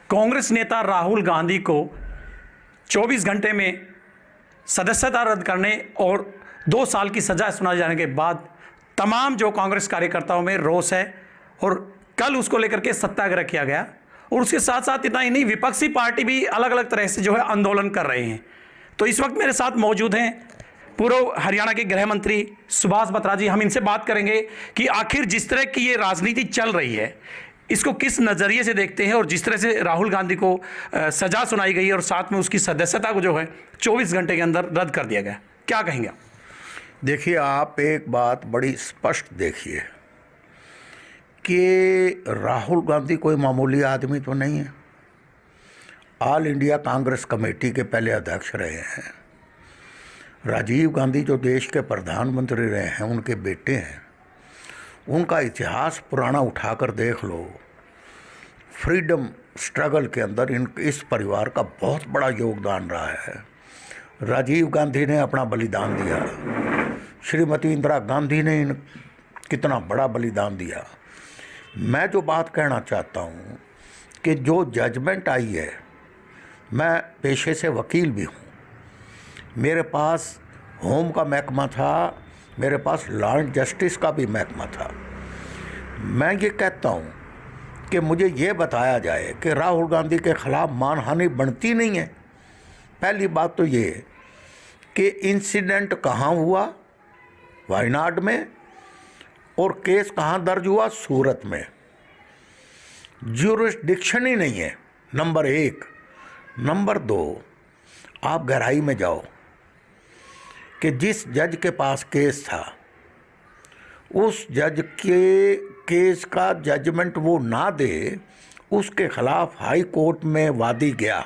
कांग्रेस नेता राहुल गांधी को 24 घंटे में सदस्यता रद्द करने और 2 साल की सजा सुनाए जाने के बाद तमाम जो कांग्रेस कार्यकर्ताओं में रोष है और कल उसको लेकर के सत्याग्रह किया गया। और उसके साथ साथ इतना ही नहीं, विपक्षी पार्टी भी अलग अलग तरह से जो है आंदोलन कर रहे हैं। तो इस वक्त मेरे साथ मौजूद हैं पूर्व हरियाणा के गृह मंत्री सुभाष बत्रा जी। हम इनसे बात करेंगे कि आखिर जिस तरह की ये राजनीति चल रही है इसको किस नज़रिए से देखते हैं, और जिस तरह से राहुल गांधी को सजा सुनाई गई और साथ में उसकी सदस्यता को जो है 24 घंटे के अंदर रद्द कर दिया गया, क्या कहेंगे आप? देखिए, आप एक बात बड़ी स्पष्ट देखिए कि राहुल गांधी कोई मामूली आदमी तो नहीं है। ऑल इंडिया कांग्रेस कमेटी के पहले अध्यक्ष रहे हैं। राजीव गांधी जो देश के प्रधानमंत्री रहे हैं, उनके बेटे हैं। उनका इतिहास पुराना उठाकर देख लो। फ्रीडम स्ट्रगल के अंदर इस परिवार का बहुत बड़ा योगदान रहा है। राजीव गांधी ने अपना बलिदान दिया, श्रीमती इंदिरा गांधी ने कितना बड़ा बलिदान दिया। मैं जो बात कहना चाहता हूँ कि जो जजमेंट आई है, मैं पेशे से वकील भी हूँ, मेरे पास होम का महकमा था, मेरे पास लॉ एंड जस्टिस का भी महकमा था। मैं ये कहता हूँ कि मुझे ये बताया जाए कि राहुल गांधी के ख़िलाफ़ मानहानि बनती नहीं है। पहली बात तो ये कि इंसिडेंट कहाँ हुआ, वायनाड में, और केस कहाँ दर्ज हुआ, सूरत में। ज्यूरिसडिक्शन ही नहीं है, नंबर 1। नंबर 2, आप गहराई में जाओ कि जिस जज के पास केस था, उस जज के केस का जजमेंट वो ना दे, उसके खिलाफ हाई कोर्ट में वादी गया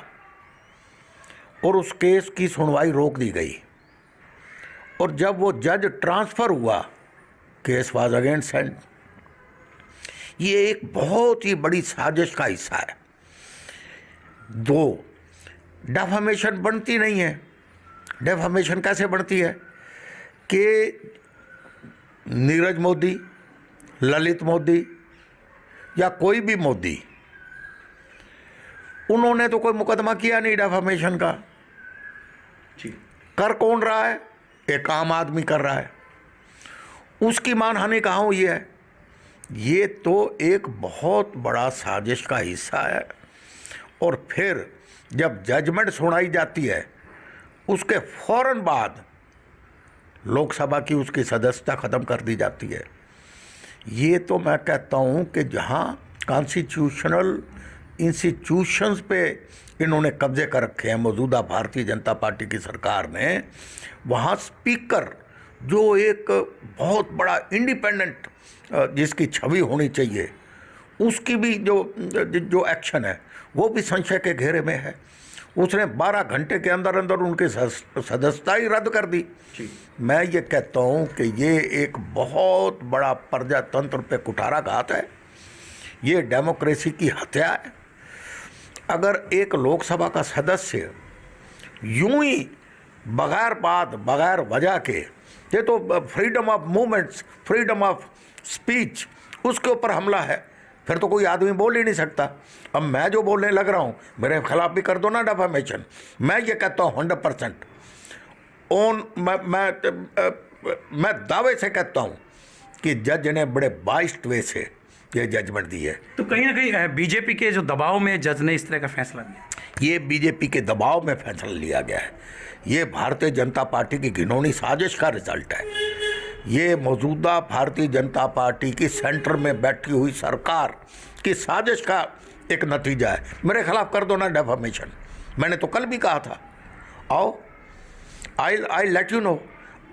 और उस केस की सुनवाई रोक दी गई। और जब वो जज ट्रांसफ़र हुआ, केस वाज अगेन सेंट। ये एक बहुत ही बड़ी साजिश का हिस्सा है। 2, डेफामेशन बनती नहीं है। डेफामेशन कैसे बढ़ती है कि नीरज मोदी, ललित मोदी या कोई भी मोदी, उन्होंने तो कोई मुकदमा किया नहीं डेफामेशन का। कर कौन रहा है? एक आम आदमी कर रहा है। उसकी मानहानि कहाँ हुई है? ये तो एक बहुत बड़ा साजिश का हिस्सा है। और फिर जब जजमेंट सुनाई जाती है, उसके फ़ौरन बाद लोकसभा की उसकी सदस्यता ख़त्म कर दी जाती है। ये तो मैं कहता हूँ कि जहाँ कॉन्स्टिट्यूशनल इंस्टीट्यूशंस पे इन्होंने कब्जे कर रखे हैं मौजूदा भारतीय जनता पार्टी की सरकार ने, वहाँ स्पीकर जो एक बहुत बड़ा इंडिपेंडेंट जिसकी छवि होनी चाहिए, उसकी भी जो एक्शन है वो भी संशय के घेरे में है। उसने 12 घंटे के अंदर अंदर उनकी सदस्यता ही रद्द कर दी। मैं ये कहता हूँ कि ये एक बहुत बड़ा प्रजातंत्र पे कुठाराघात है। ये डेमोक्रेसी की हत्या है। अगर एक लोकसभा का सदस्य यूं ही बगैर बात, बगैर वजह के, ये तो freedom of movements, freedom of speech, उसके ऊपर हमला है, फिर तो कोई आदमी बोल ही नहीं सकता। अब मैं जो बोलने लग रहा हूँ, मेरे खिलाफ भी कर दो ना डेफामेशन। मैं ये कहता हूँ 100% मैं दावे से कहता हूँ कि जज ने बड़े बाइस्ड वे से ये जजमेंट दी है। तो कहीं ना कहीं बीजेपी के जो दबाव में जज ने इस तरह का फैसला लिया। ये बीजेपी के दबाव में फैसला लिया गया है। ये भारतीय जनता पार्टी की घिनौनी साजिश का रिजल्ट है। ये मौजूदा भारतीय जनता पार्टी की सेंटर में बैठी हुई सरकार की साजिश का एक नतीजा है। मेरे खिलाफ कर दो ना डेफामेशन। मैंने तो कल भी कहा था, आओ, आई लेट यू नो।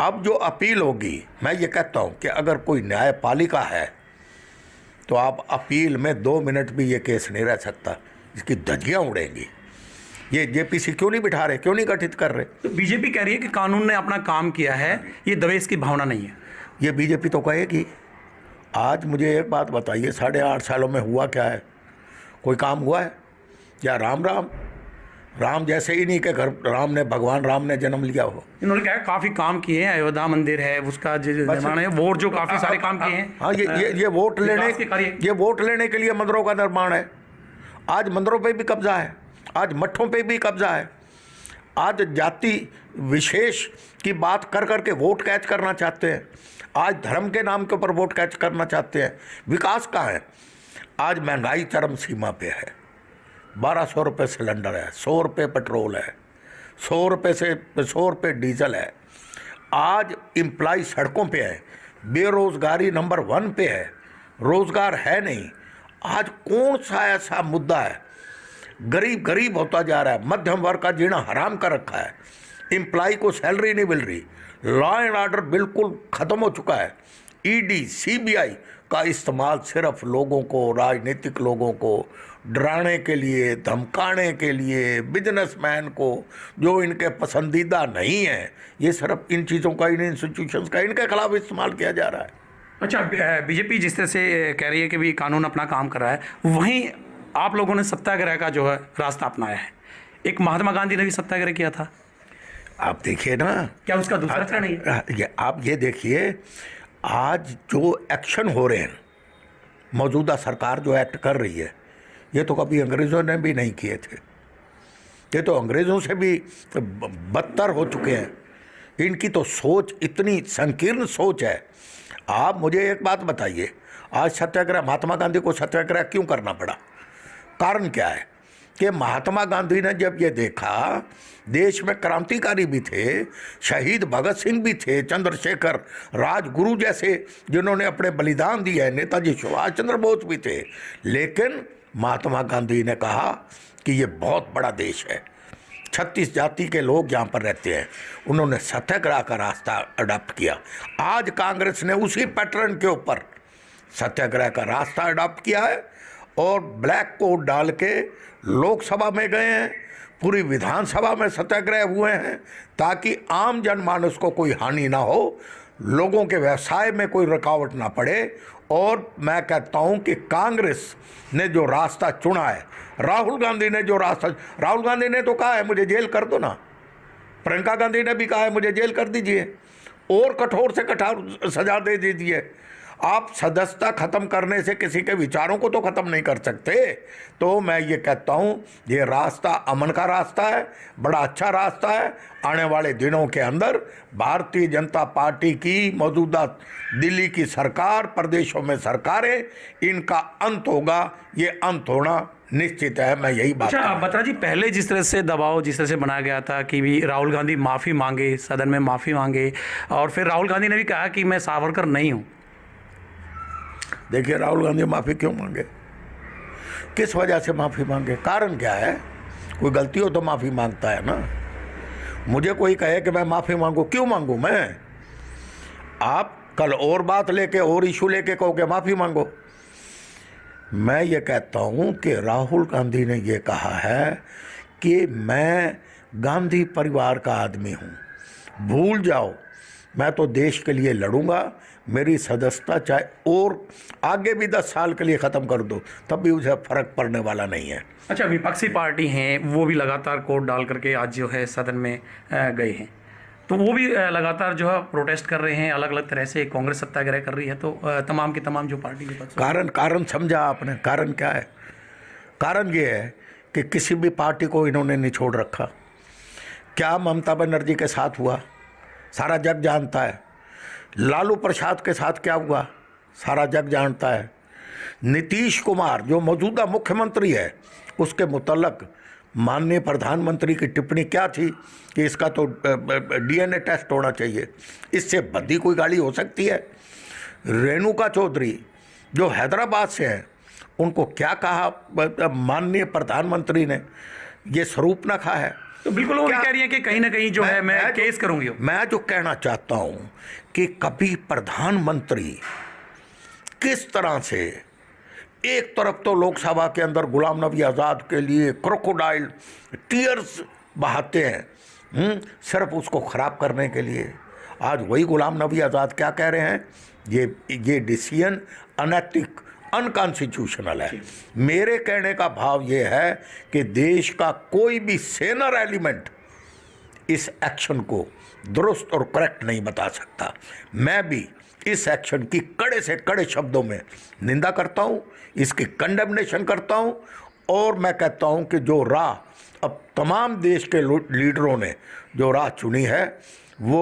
अब जो अपील होगी, मैं ये कहता हूँ कि अगर कोई न्यायपालिका है तो आप अपील में 2 मिनट भी ये केस नहीं रह सकता, इसकी धज्जियाँ उड़ेंगी। ये जेपीसी क्यों नहीं बिठा रहे, क्यों नहीं गठित कर रहे? तो बीजेपी कह रही है कि कानून ने अपना काम किया है, ये द्वेष की भावना नहीं है। ये बीजेपी तो कहेगी। आज मुझे एक बात बताइए, 8.5 सालों में हुआ क्या है? कोई काम हुआ है? या राम जैसे ही नहीं कि घर भगवान राम ने जन्म लिया हो। इन्होंने कहा काफ़ी काम किए हैं, अयोध्या मंदिर है, उसका जो निर्माण है, वोट जो काफ़ी सारे काम किए हैं। हाँ, ये वोट लेने के लिए मंदिरों का निर्माण है। आज मंदिरों पे भी कब्जा है, आज मठों पे भी कब्जा है, आज जाति विशेष की बात कर करके वोट कैच करना चाहते हैं, आज धर्म के नाम के ऊपर वोट कैच करना चाहते हैं। विकास कहाँ है? आज महंगाई चरम सीमा पे है, 1200 रुपये सिलेंडर है, 100 रुपये पेट्रोल है, 100 रुपये डीजल है। आज एम्प्लॉय सड़कों पे है, बेरोजगारी नंबर 1 पे है, रोजगार है नहीं। आज कौन सा ऐसा मुद्दा है? गरीब गरीब होता जा रहा है, मध्यम वर्ग का जीना हराम कर रखा है, एम्प्लॉय को सैलरी नहीं मिल रही, लॉ एंड ऑर्डर बिल्कुल ख़त्म हो चुका है। ईडी सीबीआई का इस्तेमाल सिर्फ लोगों को, राजनीतिक लोगों को डराने के लिए, धमकाने के लिए, बिजनेसमैन को जो इनके पसंदीदा नहीं है, ये सिर्फ इन चीज़ों का, इन इंस्टीट्यूशंस का इनके खिलाफ इस्तेमाल किया जा रहा है। अच्छा, बीजेपी जिस तरह से कह रही है कि भी कानून अपना काम कर रहा है, वहीं आप लोगों ने सत्याग्रह का जो है रास्ता अपनाया है। एक महात्मा गांधी ने भी सत्याग्रह किया था, आप देखिए ना, क्या उसका दूसरा चरण है? आप ये देखिए, आज जो एक्शन हो रहे हैं, मौजूदा सरकार जो एक्ट कर रही है, ये तो कभी अंग्रेज़ों ने भी नहीं किए थे। ये तो अंग्रेज़ों से भी बदतर हो चुके हैं। इनकी तो सोच इतनी संकीर्ण सोच है। आप मुझे एक बात बताइए, आज सत्याग्रह, महात्मा गांधी को सत्याग्रह क्यों करना पड़ा? कारण क्या है कि महात्मा गांधी ने जब ये देखा, देश में क्रांतिकारी भी थे, शहीद भगत सिंह भी थे, चंद्रशेखर, राजगुरु जैसे जिन्होंने अपने बलिदान दिए हैं, नेताजी सुभाष चंद्र बोस भी थे, लेकिन महात्मा गांधी ने कहा कि ये बहुत बड़ा देश है, 36 जाति के लोग यहाँ पर रहते हैं। उन्होंने सत्याग्रह का रास्ता अडॉप्ट किया। आज कांग्रेस ने उसी पैटर्न के ऊपर सत्याग्रह का रास्ता अडॉप्ट किया है और ब्लैक कोट डाल के लोकसभा में गए हैं, पूरी विधानसभा में सत्याग्रह हुए हैं, ताकि आम जनमानस को कोई हानि ना हो, लोगों के व्यवसाय में कोई रुकावट ना पड़े। और मैं कहता हूं कि कांग्रेस ने जो रास्ता चुना है, राहुल गांधी ने जो रास्ता, राहुल गांधी ने तो कहा है मुझे जेल कर दो ना, प्रियंका गांधी ने भी कहा है मुझे जेल कर दीजिए, और कठोर से कठोर सजा दे दीजिए। आप सदस्यता खत्म करने से किसी के विचारों को तो खत्म नहीं कर सकते। तो मैं ये कहता हूँ, ये रास्ता अमन का रास्ता है, बड़ा अच्छा रास्ता है। आने वाले दिनों के अंदर भारतीय जनता पार्टी की मौजूदा दिल्ली की सरकार, प्रदेशों में सरकारें, इनका अंत होगा। ये अंत होना निश्चित है, मैं यही बात। अच्छा बत्रा जी, पहले जिस तरह से दबाव जिस तरह से बनाया गया था कि भी राहुल गांधी माफ़ी मांगे, सदन में माफ़ी मांगे, और फिर राहुल गांधी ने भी कहा कि मैं सावरकर नहीं हूँ। देखिए, राहुल गांधी माफ़ी क्यों मांगे, किस वजह से माफ़ी मांगे, कारण क्या है? कोई गलती हो तो माफ़ी मांगता है ना। मुझे कोई कहे कि मैं माफ़ी मांगू, क्यों मांगू मैं? आप कल और बात लेके और इशू लेके कहोगे माफ़ी मांगो। मैं ये कहता हूँ कि राहुल गांधी ने ये कहा है कि मैं गांधी परिवार का आदमी हूँ, भूल जाओ, मैं तो देश के लिए लड़ूंगा, मेरी सदस्यता चाहे और आगे भी 10 साल के लिए ख़त्म कर दो, तब भी उसे फ़र्क पड़ने वाला नहीं है। अच्छा, विपक्षी पार्टी हैं, वो भी लगातार कोर्ट डाल करके आज जो है सदन में गए हैं, तो वो भी लगातार जो है प्रोटेस्ट कर रहे हैं, अलग अलग तरह से। कांग्रेस सत्याग्रह कर रही है, तो तमाम की तमाम जो पार्टी विपक्ष। कारण समझा आपने? कारण क्या है? कारण ये है कि किसी भी पार्टी को इन्होंने नहीं छोड़ रखा। क्या ममता बनर्जी के साथ हुआ, सारा जग जानता है। लालू प्रसाद के साथ क्या हुआ, सारा जग जानता है। नीतीश कुमार जो मौजूदा मुख्यमंत्री है, उसके मुतल्लक माननीय प्रधानमंत्री की टिप्पणी क्या थी कि इसका तो डीएनए टेस्ट होना चाहिए। इससे बड़ी कोई गाली हो सकती है? रेणुका चौधरी जो हैदराबाद से हैं, उनको क्या कहा माननीय प्रधानमंत्री ने? ये स्वरूपनखा है। तो बिल्कुल वो कह रही है कि कहीं ना कहीं जो है मैं केस करूंगी। मैं जो कहना चाहता हूं कि कभी प्रधानमंत्री किस तरह से एक तरफ तो लोकसभा के अंदर गुलाम नबी आज़ाद के लिए क्रोकोडाइल टीयर्स बहाते हैं, सिर्फ उसको ख़राब करने के लिए। आज वही गुलाम नबी आज़ाद क्या कह रहे हैं? ये डिसीजन अनैतिक, अनकॉन्स्टिट्यूशनल है। मेरे कहने का भाव ये है कि देश का कोई भी सेनर एलिमेंट इस एक्शन को दुरुस्त और करेक्ट नहीं बता सकता। मैं भी इस एक्शन की कड़े से कड़े शब्दों में निंदा करता हूं, इसकी कंडेमनेशन करता हूं और मैं कहता हूं कि जो राह अब तमाम देश के लीडरों ने जो राह चुनी है वो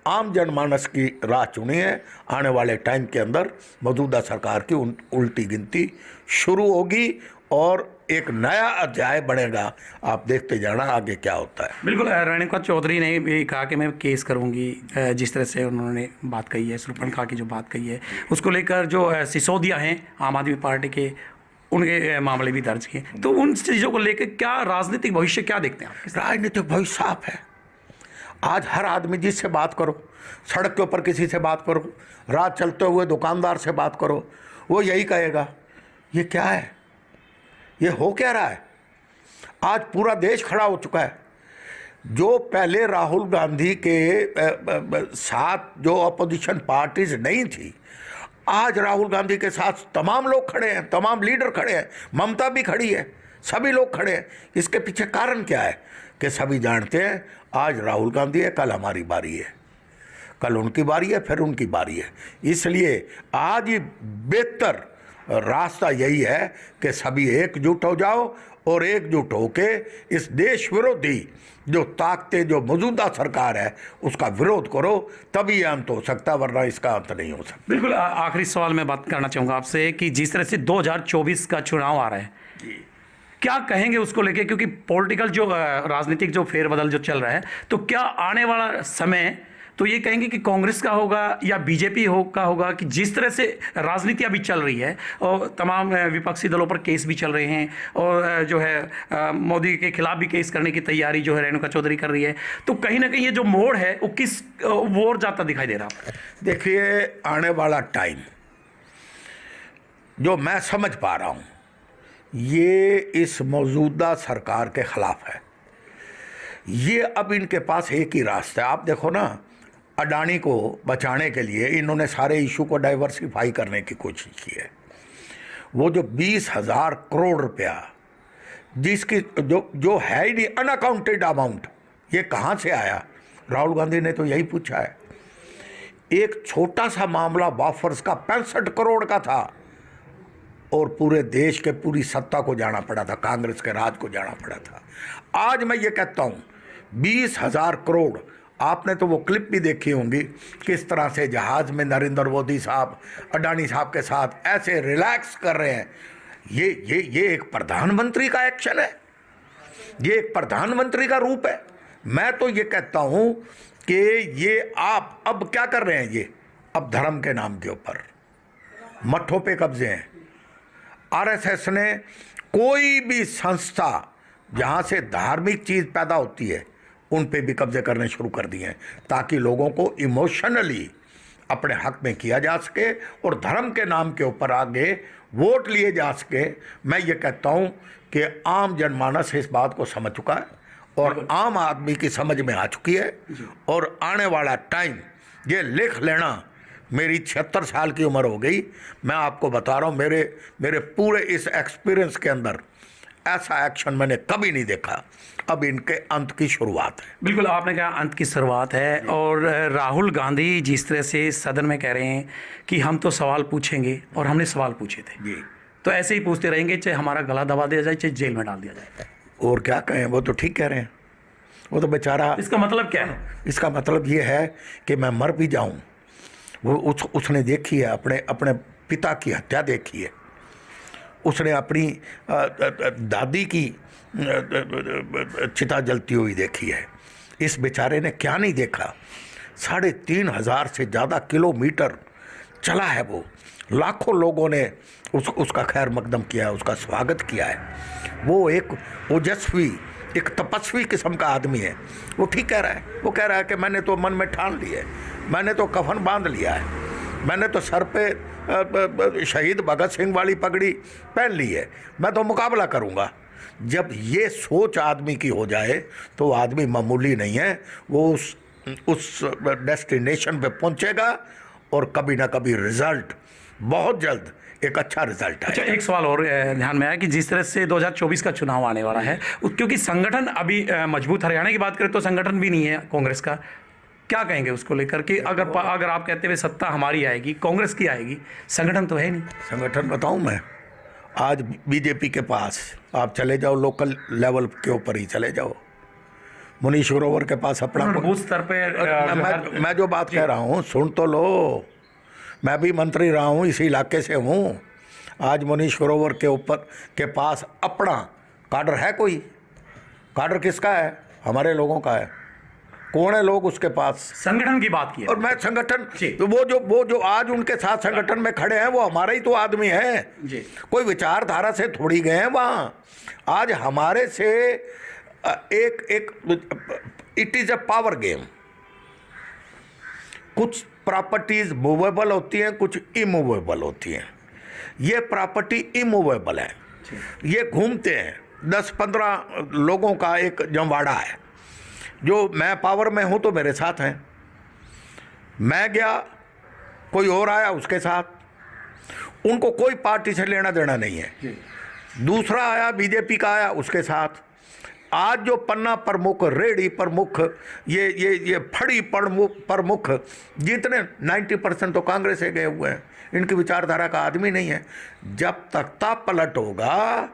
आम जनमानस की राह चुनी है। आने वाले टाइम के अंदर मौजूदा सरकार की उल्टी गिनती शुरू होगी और एक नया अध्याय बनेगा। आप देखते जाना आगे क्या होता है। बिल्कुल, रेणुका चौधरी ने भी कहा कि मैं केस करूंगी, जिस तरह से उन्होंने बात कही है, शूर्पणखा की जो बात कही है उसको लेकर जो सिसोदिया हैं आम आदमी पार्टी के, उनके मामले भी दर्ज किए। तो उन चीज़ों को लेकर क्या राजनीतिक भविष्य क्या देखते हैं आप? राजनीतिक भविष्य साफ है। आज हर आदमी जिससे बात करो, सड़क के ऊपर किसी से बात करो, रात चलते हुए दुकानदार से बात करो, वो यही कहेगा ये क्या है, ये हो क्या रहा है। आज पूरा देश खड़ा हो चुका है। जो पहले राहुल गांधी के साथ जो अपोजिशन पार्टीज नहीं थी, आज राहुल गांधी के साथ तमाम लोग खड़े हैं, तमाम लीडर खड़े हैं, ममता भी खड़ी है, सभी लोग खड़े हैं। इसके पीछे कारण क्या है कि सभी जानते हैं आज राहुल गांधी है, कल हमारी बारी है, कल उनकी बारी है, फिर उनकी बारी है। इसलिए आज बेहतर रास्ता यही है कि सभी एकजुट हो जाओ और एकजुट होके इस देश विरोधी जो ताकतें, जो मौजूदा सरकार है, उसका विरोध करो, तभी ये अंत हो सकता, वरना इसका अंत नहीं हो सकता। बिल्कुल, आखिरी सवाल मैं बात करना चाहूँगा आपसे कि जिस तरह से 2024 का चुनाव आ रहा है, क्या कहेंगे उसको लेके, क्योंकि पॉलिटिकल जो राजनीतिक जो फेरबदल जो चल रहा है, तो क्या आने वाला समय तो ये कहेंगे कि कांग्रेस का होगा या बीजेपी का होगा कि जिस तरह से राजनीति अभी चल रही है और तमाम विपक्षी दलों पर केस भी चल रहे हैं और जो है मोदी के खिलाफ भी केस करने की तैयारी जो है रेणुका चौधरी कर रही है, तो कहीं ना कहीं ये जो मोड़ है वो किस ओर जाता दिखाई दे रहा है? देखिए, आने वाला टाइम जो मैं समझ पा रहा हूँ ये इस मौजूदा सरकार के खिलाफ है। ये अब इनके पास एक ही रास्ता है। आप देखो ना, अडानी को बचाने के लिए इन्होंने सारे इशू को डाइवर्सिफाई करने की कोशिश की है। वो जो 20,000 करोड़ रुपया जिसकी जो है ही नहीं, अनअकाउंटेड अमाउंट, ये कहाँ से आया? राहुल गांधी ने तो यही पूछा है। एक छोटा सा मामला वाफर्स का 65 करोड़ का था और पूरे देश के पूरी सत्ता को जाना पड़ा था, कांग्रेस के राज को जाना पड़ा था। आज मैं ये कहता हूँ 20,000 करोड़, आपने तो वो क्लिप भी देखी होंगी किस तरह से जहाज में नरेंद्र मोदी साहब अडानी साहब के साथ ऐसे रिलैक्स कर रहे हैं। ये एक प्रधानमंत्री का एक्शन है, ये एक प्रधानमंत्री का रूप है। मैं तो ये कहता हूँ कि ये आप अब क्या कर रहे हैं, ये अब धर्म के नाम के ऊपर मठों पे कब्जे हैं। आरएसएस ने कोई भी संस्था जहाँ से धार्मिक चीज़ पैदा होती है उन पे भी कब्जे करने शुरू कर दिए हैं, ताकि लोगों को इमोशनली अपने हक में किया जा सके और धर्म के नाम के ऊपर आगे वोट लिए जा सके। मैं ये कहता हूँ कि आम जनमानस इस बात को समझ चुका है और आम आदमी की समझ में आ चुकी है। और आने वाला टाइम ये लिख लेना, मेरी 76 साल की उम्र हो गई, मैं आपको बता रहा हूँ मेरे पूरे इस एक्सपीरियंस के अंदर ऐसा एक्शन मैंने कभी नहीं देखा। अब इनके अंत की शुरुआत है। बिल्कुल, आपने कहा अंत की शुरुआत है। और राहुल गांधी जिस तरह से सदन में कह रहे हैं कि हम तो सवाल पूछेंगे और हमने सवाल पूछे थे जी, तो ऐसे ही पूछते रहेंगे, चाहे हमारा गला दबा दिया जाए, चाहे जेल में डाल दिया जाए। और क्या कहें, वो तो ठीक कह रहे हैं। वो तो बेचारा, इसका मतलब क्या है? इसका मतलब ये है कि मैं मर भी जाऊं। वो उसने देखी है, अपने पिता की हत्या देखी है, उसने अपनी दादी की चिता जलती हुई देखी है। इस बेचारे ने क्या नहीं देखा? 3,500 से ज़्यादा किलोमीटर चला है वो। लाखों लोगों ने उसका खैर मकदम किया है, उसका स्वागत किया है। वो एक ओजस्वी, एक तपस्वी किस्म का आदमी है। वो ठीक कह रहा है। वो कह रहा है कि मैंने तो मन में ठान लिया है, मैंने तो कफन बांध लिया है, मैंने तो सर पे शहीद भगत सिंह वाली पगड़ी पहन ली है, मैं तो मुकाबला करूंगा। जब ये सोच आदमी की हो जाए तो आदमी मामूली नहीं है, वो उस डेस्टिनेशन पे पहुंचेगा और कभी ना कभी रिजल्ट बहुत जल्द एक अच्छा रिजल्ट है। अच्छा, एक सवाल और ध्यान में आया कि जिस तरह से 2024 का चुनाव आने वाला है, क्योंकि संगठन अभी मजबूत, हरियाणा की बात करें तो संगठन भी नहीं है कांग्रेस का, क्या कहेंगे उसको लेकर कि अगर आप कहते हुए सत्ता हमारी आएगी, कांग्रेस की आएगी, संगठन तो है नहीं। संगठन बताऊं मैं, आज बीजेपी के पास आप चले जाओ, लोकल लेवल के ऊपर ही चले जाओ, मुनीश ग्रोवर के पास अपना बूथ स्तर पे मैं जो बात कह रहा हूँ सुन तो लो, मैं भी मंत्री रहा हूँ, इसी इलाके से हूँ। आज मुनीश ग्रोवर के ऊपर के पास अपना काडर है, कोई काडर किसका है? हमारे लोगों का है। कौन है लोग उसके पास? संगठन की बात की है। और मैं संगठन तो वो जो आज उनके साथ संगठन में खड़े हैं वो हमारे ही तो आदमी हैं जी। कोई विचारधारा से थोड़ी गए हैं वहाँ। आज हमारे से it is a power game. कुछ प्रॉपर्टीज मूवेबल होती हैं, कुछ इमूवेबल होती हैं। ये प्रॉपर्टी इमूवेबल है, ये घूमते हैं। 10-15 लोगों का एक जमवाड़ा है, जो मैं पावर में हूं तो मेरे साथ हैं, मैं गया कोई और आया उसके साथ, उनको कोई पार्टी से लेना देना नहीं है। दूसरा आया बीजेपी का आया उसके साथ। आज जो पन्ना प्रमुख, रेडी प्रमुख, ये फड़ी प्रमुख जितने 90% तो कांग्रेस से गए हुए हैं, इनकी विचारधारा का आदमी नहीं है। जब तख्ता पलट होगा,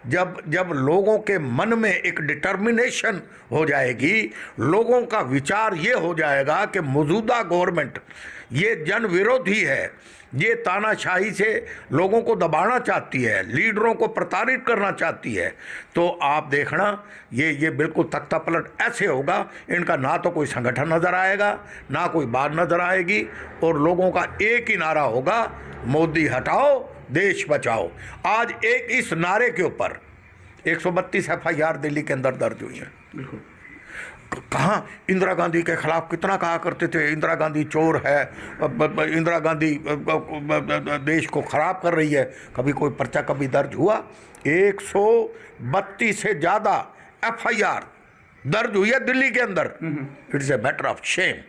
जब लोगों के मन में एक डिटर्मिनेशन हो जाएगी, लोगों का विचार ये हो जाएगा कि मौजूदा गवर्नमेंट ये जन विरोधी है, ये तानाशाही से लोगों को दबाना चाहती है, लीडरों को प्रताड़ित करना चाहती है, तो आप देखना ये बिल्कुल तख्ता पलट ऐसे होगा। इनका ना तो कोई संगठन नज़र आएगा, ना कोई बात नज़र आएगी, और लोगों का एक ही नारा होगा, मोदी हटाओ देश बचाओ। आज एक इस नारे के ऊपर 132 FIR दिल्ली के अंदर दर्ज हुई हैं। बिल्कुल। कहाँ इंदिरा गांधी के खिलाफ कितना कहा करते थे, इंदिरा गांधी चोर है, इंदिरा गांधी देश को खराब कर रही है। कभी कोई पर्चा कभी दर्ज हुआ? 132 से ज़्यादा FIR दर्ज हुई है दिल्ली के अंदर। It's a matter of shame.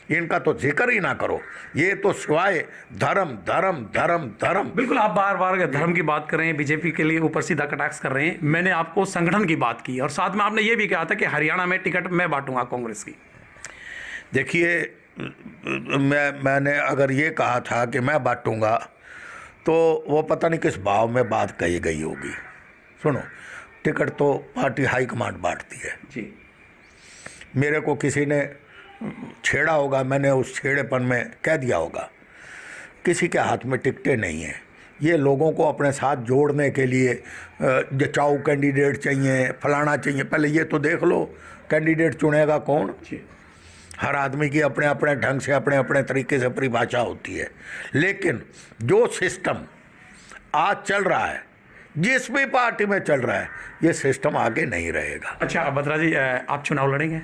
इनका तो जिक्र ही ना करो, ये तो सिवाय धर्म धर्म धर्म धर्म। बिल्कुल, आप बार बार धर्म की बात कर रहे हैं, बीजेपी के लिए ऊपर सीधा कटाक्ष कर रहे हैं। मैंने आपको संगठन की बात की और साथ में आपने ये भी कहा था कि हरियाणा में टिकट मैं बांटूंगा कांग्रेस की। देखिए, मैंने अगर ये कहा था कि मैं बांटूंगा तो वो पता नहीं किस भाव में बात कही गई होगी। सुनो, टिकट तो पार्टी हाईकमांड बांटती है जी। मेरे को किसी ने छेड़ा होगा, मैंने उस छेड़ेपन में कह दिया होगा। किसी के हाथ में टिकटें नहीं हैं। ये लोगों को अपने साथ जोड़ने के लिए जचाऊ कैंडिडेट चाहिए, फलाना चाहिए। पहले ये तो देख लो कैंडिडेट चुनेगा कौन। हर आदमी की अपने अपने ढंग से, अपने अपने तरीके से परिभाषा होती है। लेकिन जो सिस्टम आज चल रहा है, जिस भी पार्टी में चल रहा है, ये सिस्टम आगे नहीं रहेगा। अच्छा बत्रा जी, आप चुनाव लड़ेंगे?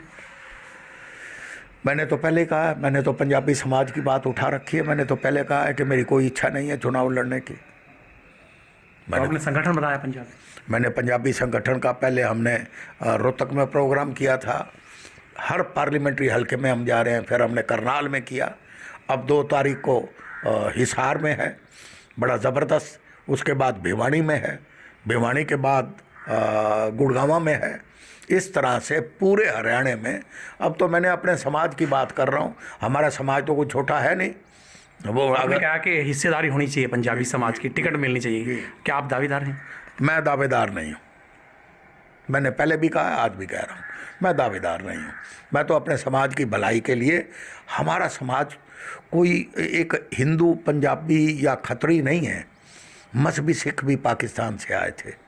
मैंने तो पहले कहा है, मैंने तो पंजाबी समाज की बात उठा रखी है। मैंने तो पहले कहा है कि मेरी कोई इच्छा नहीं है चुनाव लड़ने की। आपने संगठन बनाया पंजाबी? मैंने पंजाबी संगठन का पहले हमने रोहतक में प्रोग्राम किया था। हर पार्लियामेंट्री हलके में हम जा रहे हैं। फिर हमने करनाल में किया, अब 2 तारीख को हिसार में है, बड़ा ज़बरदस्त। उसके बाद भिवानी में है, भिवानी के बाद गुड़गांव में है। इस तरह से पूरे हरियाणा में। अब तो मैंने अपने समाज की बात कर रहा हूँ। हमारा समाज तो कोई छोटा है नहीं। वो आपने कहा कि हिस्सेदारी होनी चाहिए पंजाबी समाज की, टिकट मिलनी चाहिए, क्या आप दावेदार हैं? मैं दावेदार नहीं हूँ। मैंने पहले भी कहा, आज भी कह रहा हूँ, मैं दावेदार नहीं हूँ। मैं तो अपने समाज की भलाई के लिए, हमारा समाज कोई एक हिंदू पंजाबी या खत्री नहीं है। मजहबी सिख भी पाकिस्तान से आए थे,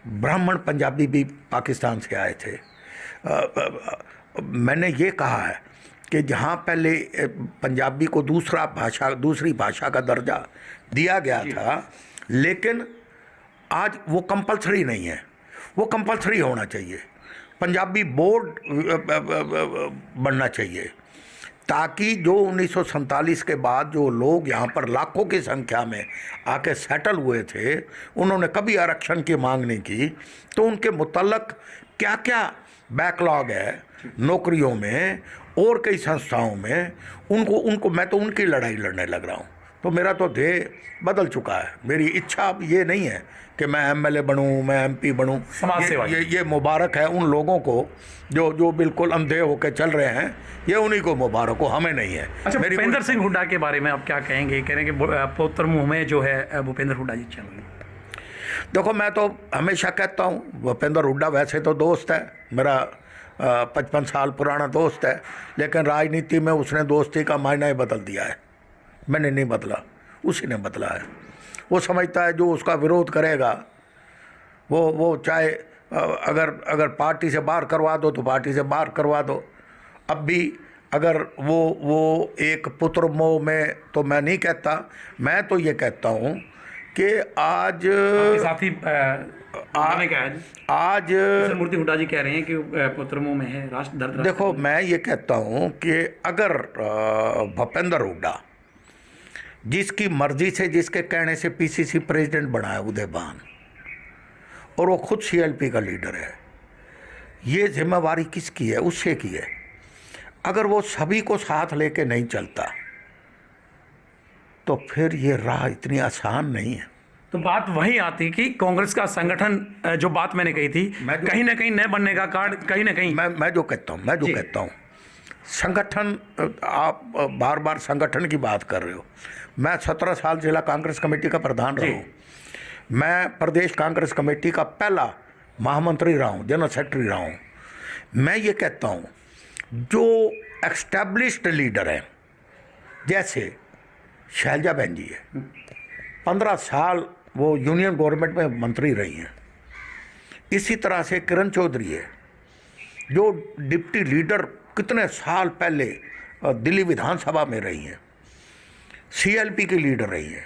ब्राह्मण पंजाबी भी पाकिस्तान से आए थे। मैंने ये कहा है कि जहाँ पहले पंजाबी को दूसरी भाषा का दर्जा दिया गया था, लेकिन आज वो कंपलसरी नहीं है, वो कंपलसरी होना चाहिए। पंजाबी बोर्ड बनना चाहिए, ताकि जो 1947 के बाद जो लोग यहाँ पर लाखों की संख्या में आके सेटल हुए थे, उन्होंने कभी आरक्षण की मांग नहीं की, तो उनके मुतल्लक क्या क्या बैकलॉग है नौकरियों में और कई संस्थाओं में, उनको मैं तो उनकी लड़ाई लड़ने लग रहा हूँ। तो मेरा तो ध्येय बदल चुका है। मेरी इच्छा अब ये नहीं है कि मैं MLA बनूं, मैं MP बनूं। समाज सेवा ये मुबारक है उन लोगों को जो बिल्कुल अंधे होकर चल रहे हैं, ये उन्हीं को मुबारक हो, हमें नहीं है। अच्छा, भूपेंद्र सिंह हुड्डा के बारे में आप क्या कहेंगे? कह रहे हैं कि पोतर मुँह में जो है भूपेंद्र हुड्डा जी चल रहे हैं। देखो, मैं तो हमेशा कहता हूँ भूपेंद्र हुड्डा वैसे तो दोस्त है मेरा, 55 साल पुराना दोस्त है, लेकिन राजनीति में उसने दोस्ती का मायना ही बदल दिया है। मैंने नहीं बदला, उसी ने बदला है। वो समझता है जो उसका विरोध करेगा वो चाहे अगर पार्टी से बाहर करवा दो तो पार्टी से बाहर करवा दो। अब भी अगर वो एक पुत्र मोह में, तो मैं नहीं कहता, मैं तो ये कहता हूँ कि आज साथी ने क्या है आज मूर्ति हुड्डा जी कह रहे हैं कि पुत्र मोह में है राष्ट्र दर्द। देखो, मैं ये कहता हूँ कि अगर भूपेंद्र हुड्डा जिसकी मर्जी से, जिसके कहने से पीसीसी प्रेसिडेंट बना है उदयभान, और वो खुद सीएलपी का लीडर है, ये जिम्मेवारी किसकी है? उससे की है। अगर वो सभी को साथ लेके नहीं चलता तो फिर ये राह इतनी आसान नहीं है। तो बात वही आती कि कांग्रेस का संगठन, जो बात मैंने कही थी, कहीं ना कहीं न बनने का कारण कहीं ना कहीं मैं जो कहता हूँ संगठन, आप बार बार संगठन की बात कर रहे हो। मैं 17 साल जिला कांग्रेस कमेटी का प्रधान रहा हूँ, मैं प्रदेश कांग्रेस कमेटी का पहला महामंत्री रहा हूँ, जनरल सेक्रेटरी रहा हूँ। मैं ये कहता हूँ जो एस्टैब्लिश्ड लीडर हैं, जैसे शैलजा बहन जी है, 15 साल वो यूनियन गवर्नमेंट में मंत्री रही हैं। इसी तरह से किरण चौधरी है जो डिप्टी लीडर कितने साल पहले दिल्ली विधानसभा में रही हैं, सीएलपी की लीडर रही हैं।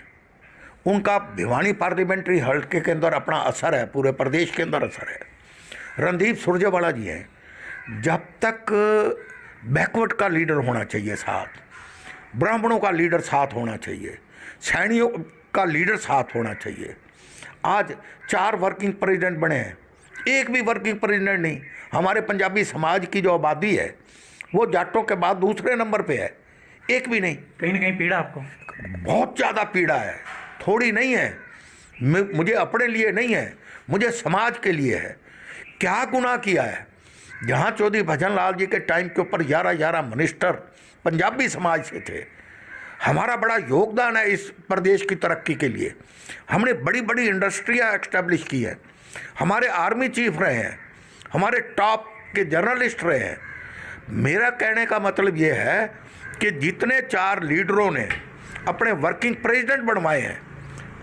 उनका भिवानी पार्लियामेंट्री हल्के के अंदर अपना असर है, पूरे प्रदेश के अंदर असर है। रणदीप सुरजेवाला जी हैं, जब तक बैकवर्ड का लीडर होना चाहिए साथ, ब्राह्मणों का लीडर साथ होना चाहिए, सैनियों का लीडर साथ होना चाहिए। आज 4 वर्किंग प्रेसिडेंट बने हैं, एक भी वर्किंग प्रेसिडेंट नहीं। हमारे पंजाबी समाज की जो आबादी है वो जाटों के बाद दूसरे नंबर पे है, एक भी नहीं। कहीं ना कहीं पीड़ा आपको बहुत ज़्यादा पीड़ा है, थोड़ी नहीं है। मुझे अपने लिए नहीं है, मुझे समाज के लिए है। क्या गुनाह किया है? जहाँ चौधरी भजन लाल जी के टाइम के ऊपर 11 मिनिस्टर पंजाबी समाज से थे। हमारा बड़ा योगदान है इस प्रदेश की तरक्की के लिए। हमने बड़ी बड़ी इंडस्ट्रियाँ एस्टेब्लिश की है, हमारे आर्मी चीफ रहे हैं, हमारे टॉप के जर्नलिस्ट रहे हैं। मेरा कहने का मतलब ये है कि जितने 4 लीडरों ने अपने वर्किंग प्रेसिडेंट बनवाए हैं,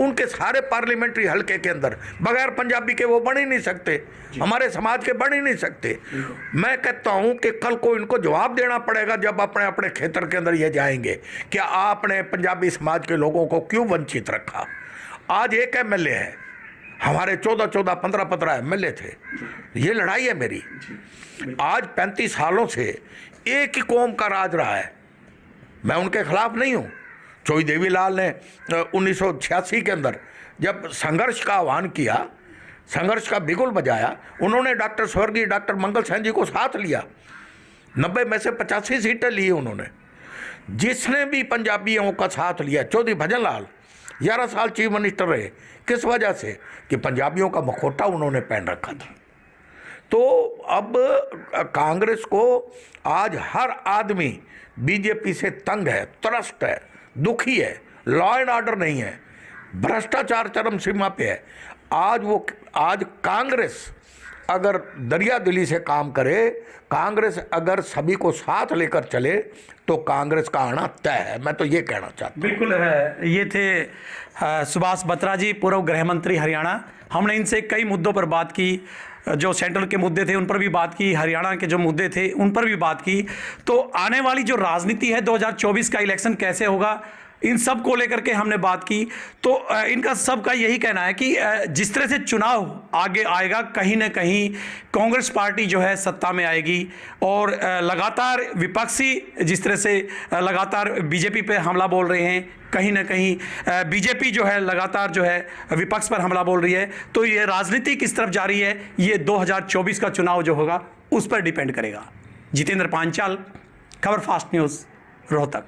उनके सारे पार्लियामेंट्री हल्के के अंदर बगैर पंजाबी के वो बन ही नहीं सकते, हमारे समाज के बन ही नहीं सकते। मैं कहता हूं कि कल को इनको जवाब देना पड़ेगा जब अपने अपने क्षेत्र के अंदर ये जाएंगे कि आपने पंजाबी समाज के लोगों को क्यों वंचित रखा। आज एक एमएलए है, हमारे 14 15 एमएलए थे। ये लड़ाई है मेरी। आज 35 सालों से एक ही कौम का राज रहा है, मैं उनके खिलाफ नहीं हूँ। चौधरी देवीलाल ने 1986 के अंदर जब संघर्ष का आह्वान किया, संघर्ष का बिगुल बजाया, उन्होंने स्वर्गीय डॉक्टर मंगल सेन जी को साथ लिया। 90 में से 85 सीटें ली उन्होंने। जिसने भी पंजाबियों का साथ लिया, चौधरी भजन लाल 11 साल चीफ मिनिस्टर रहे, किस वजह से? कि पंजाबियों का मखौटा उन्होंने पहन रखा था। तो अब कांग्रेस को आज हर आदमी बीजेपी से तंग है, त्रस्त है, दुखी है। लॉ एंड ऑर्डर नहीं है, भ्रष्टाचार चरम सीमा पे है। आज कांग्रेस अगर दरिया दिली से काम करे, कांग्रेस अगर सभी को साथ लेकर चले तो कांग्रेस का आना तय है। मैं तो ये कहना चाहता हूँ। बिल्कुल है। ये थे सुभाष बत्रा जी, पूर्व गृह मंत्री हरियाणा। हमने इनसे कई मुद्दों पर बात की, जो सेंट्रल के मुद्दे थे उन पर भी बात की, हरियाणा के जो मुद्दे थे उन पर भी बात की। तो आने वाली जो राजनीति है, 2024 का इलेक्शन कैसे होगा, इन सब को लेकर के हमने बात की। तो इनका सबका यही कहना है कि जिस तरह से चुनाव आगे आएगा, कहीं ना कहीं कांग्रेस पार्टी जो है सत्ता में आएगी। और लगातार विपक्षी जिस तरह से लगातार बीजेपी पे हमला बोल रहे हैं, कहीं ना कहीं बीजेपी जो है लगातार जो है विपक्ष पर हमला बोल रही है। तो ये राजनीति किस तरफ जा रही है, ये 2024 का चुनाव जो होगा उस पर डिपेंड करेगा। जितेंद्र पांचाल, खबर फास्ट न्यूज़, रोहतक।